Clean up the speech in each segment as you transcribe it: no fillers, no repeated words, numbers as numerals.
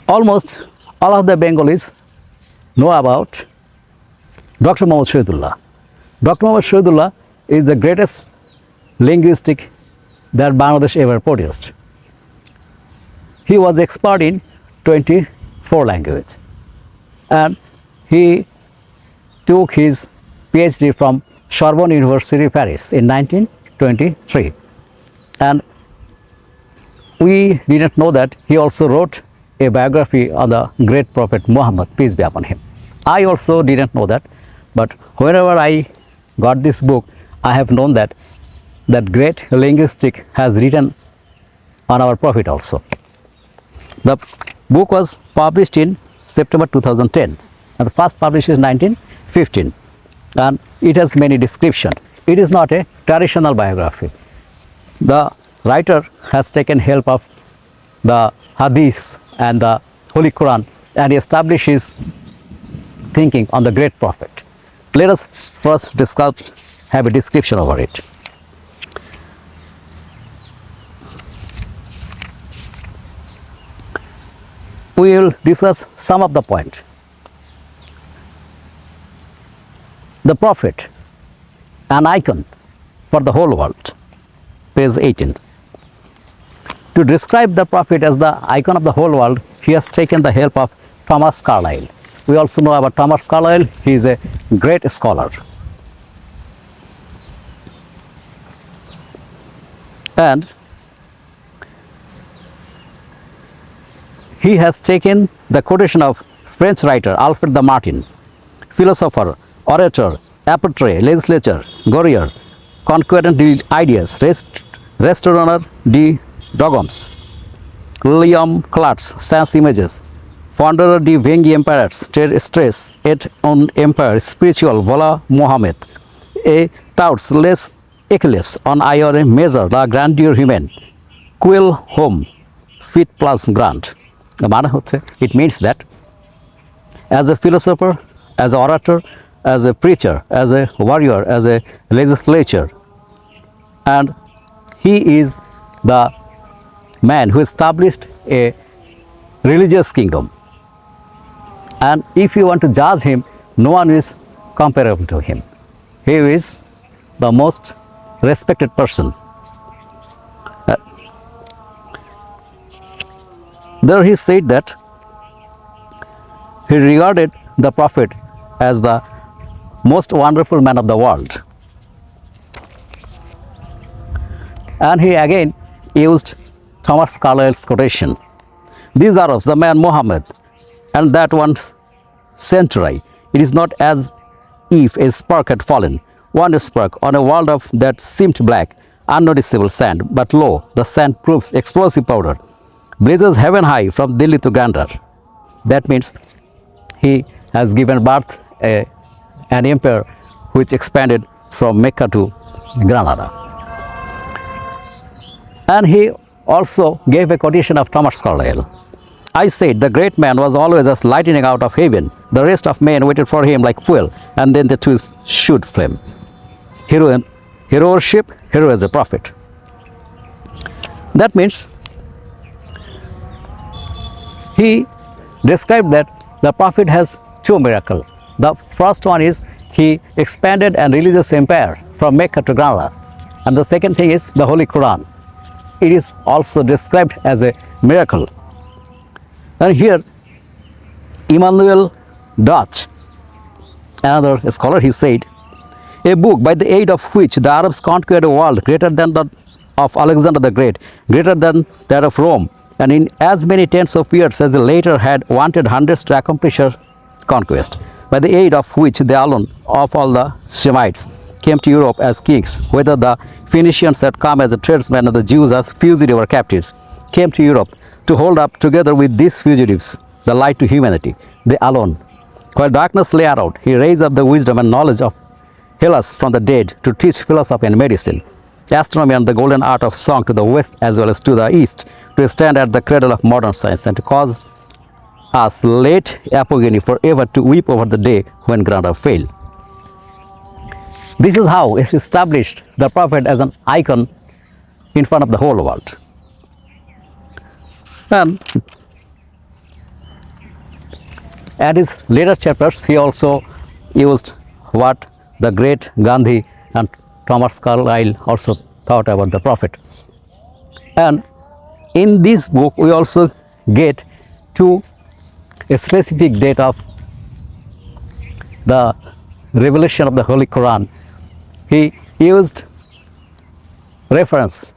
Almost all of the Bengalis know about Dr. Mohammed Shahidullah. Dr. Mohammed Shahidullah is the greatest linguistic that Bangladesh ever produced. He was expert in 24 languages, and he took his PhD from Sorbonne University, Paris in 1923. And we didn't know that he also wrote a biography of the great prophet Mohammed, peace be upon him. I also didn't know that, but whenever I got this book, I have known that that great linguistic has written on our prophet also. The book was published in September 2010, and the first published in 1915, and it has many descriptions. It is not a traditional biography. The writer has taken help of the Hadith and the Holy Quran, and he established his thinking on the great prophet. Let us first have a description over it. We will discuss some of the point. The prophet, an icon for the whole world, page 18. To describe the prophet as the icon of the whole world, he has taken the help of Thomas Carlyle. We also know about Thomas Carlyle. He is a great scholar. And he has taken the quotation of French writer Alfred de Martin, philosopher, orator, apôtre, legislator, warrior, conquerant de ideas, restaurateur de dogmes, William Clark's sans images, founder de Vengi empires, stress et un empire spiritual, voilà Mohammed, a touts les éclairs on ailleurs measure la grandeur humaine, quel home fit plus grand. It means that as a philosopher, as an orator, as a preacher, as a warrior, as a legislator, and he is the man who established a religious kingdom. And if you want to judge him, no one is comparable to him. He is the most respected person. There he said that he regarded the prophet as the most wonderful man of the world. And he again used Thomas Carlyle's quotation. These Arabs, the man Mohammed, and that one century, it is not as if a spark had fallen, one spark on a world of that seemed black, unnoticeable sand, but lo, the sand proves explosive powder, blazes heaven high from Delhi to Gandhar. That means he has given birth an empire which expanded from Mecca to Granada. And he also gave a quotation of Thomas Carlyle. I said, the great man was always as lightning out of heaven. The rest of men waited for him like fuel, and then the two shoot flame. Hero worship, hero as a prophet. That means he described that the prophet has two miracles. The first one is he expanded a religious empire from Mecca to Granada. And the second thing is the Holy Quran. It is also described as a miracle. And here, Emmanuel Dutch, another scholar, he said, a book by the aid of which the Arabs conquered a world greater than that of Alexander the Great, greater than that of Rome, and in as many tens of years as the later had wanted hundreds to accomplish her conquest, by the aid of which they alone of all the Shemites came to Europe as kings, whether the Phoenicians had come as a tradesmen or the Jews as fugitive or captives, came to Europe to hold up together with these fugitives the light to humanity, they alone. While darkness lay around, he raised up the wisdom and knowledge of Hellas from the dead to teach philosophy and medicine, astronomy and the golden art of song to the west as well as to the east, to stand at the cradle of modern science and to cause us late apogeny forever to weep over the day when Granada failed. This is how he established the prophet as an icon in front of the whole world. And And his later chapters, he also used what the great Gandhi and Thomas Carlyle also thought about the Prophet. And in this book, we also get to a specific date of the revelation of the Holy Quran. He used reference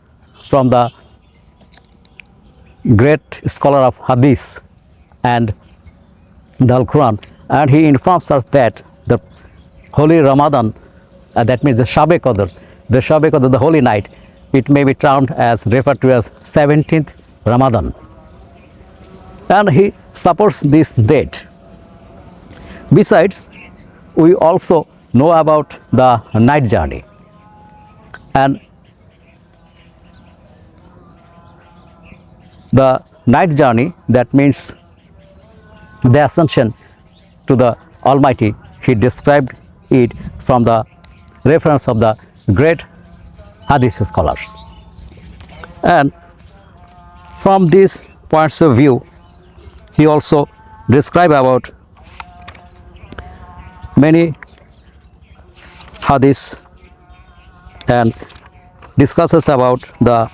from the great scholar of Hadith and the Quran, and he informs us that the holy Ramadan, that means the Shabe Qadr, the holy night, it may be termed as, referred to as 17th Ramadan. And he supports this date. Besides, we also know about the night journey. And the night journey, that means the ascension to the Almighty, he described it from the reference of the great Hadith scholars. And from these points of view, he also described about many Hadiths and discusses about the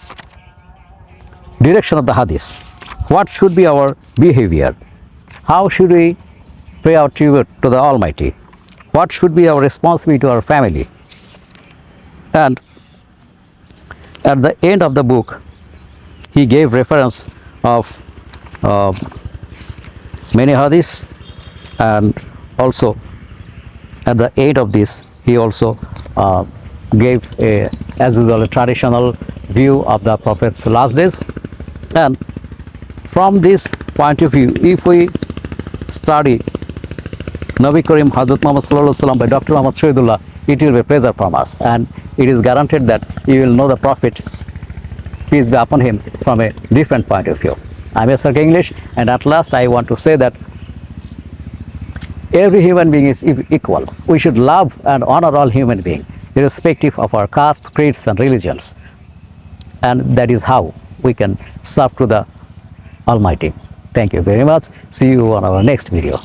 direction of the Hadith. What should be our behavior? How should we pay our tribute to the Almighty? What should be our responsibility to our family? And at the end of the book, he gave reference of many hadiths, and also at the end of this, he also gave, as usual, a traditional view of the Prophet's last days. And from this point of view, if we study Nabi Karim Hazrat Muhammad Sallallahu Alaihi Wasallam by Dr. Muhammad Shahidullah, it will be a pleasure from us, and it is guaranteed that you will know the Prophet, peace be upon him, from a different point of view. I am Sir English, and at last I want to say that every human being is equal. We should love and honor all human beings, irrespective of our caste, creeds and religions. And that is how we can serve to the Almighty. Thank you very much. See you on our next video.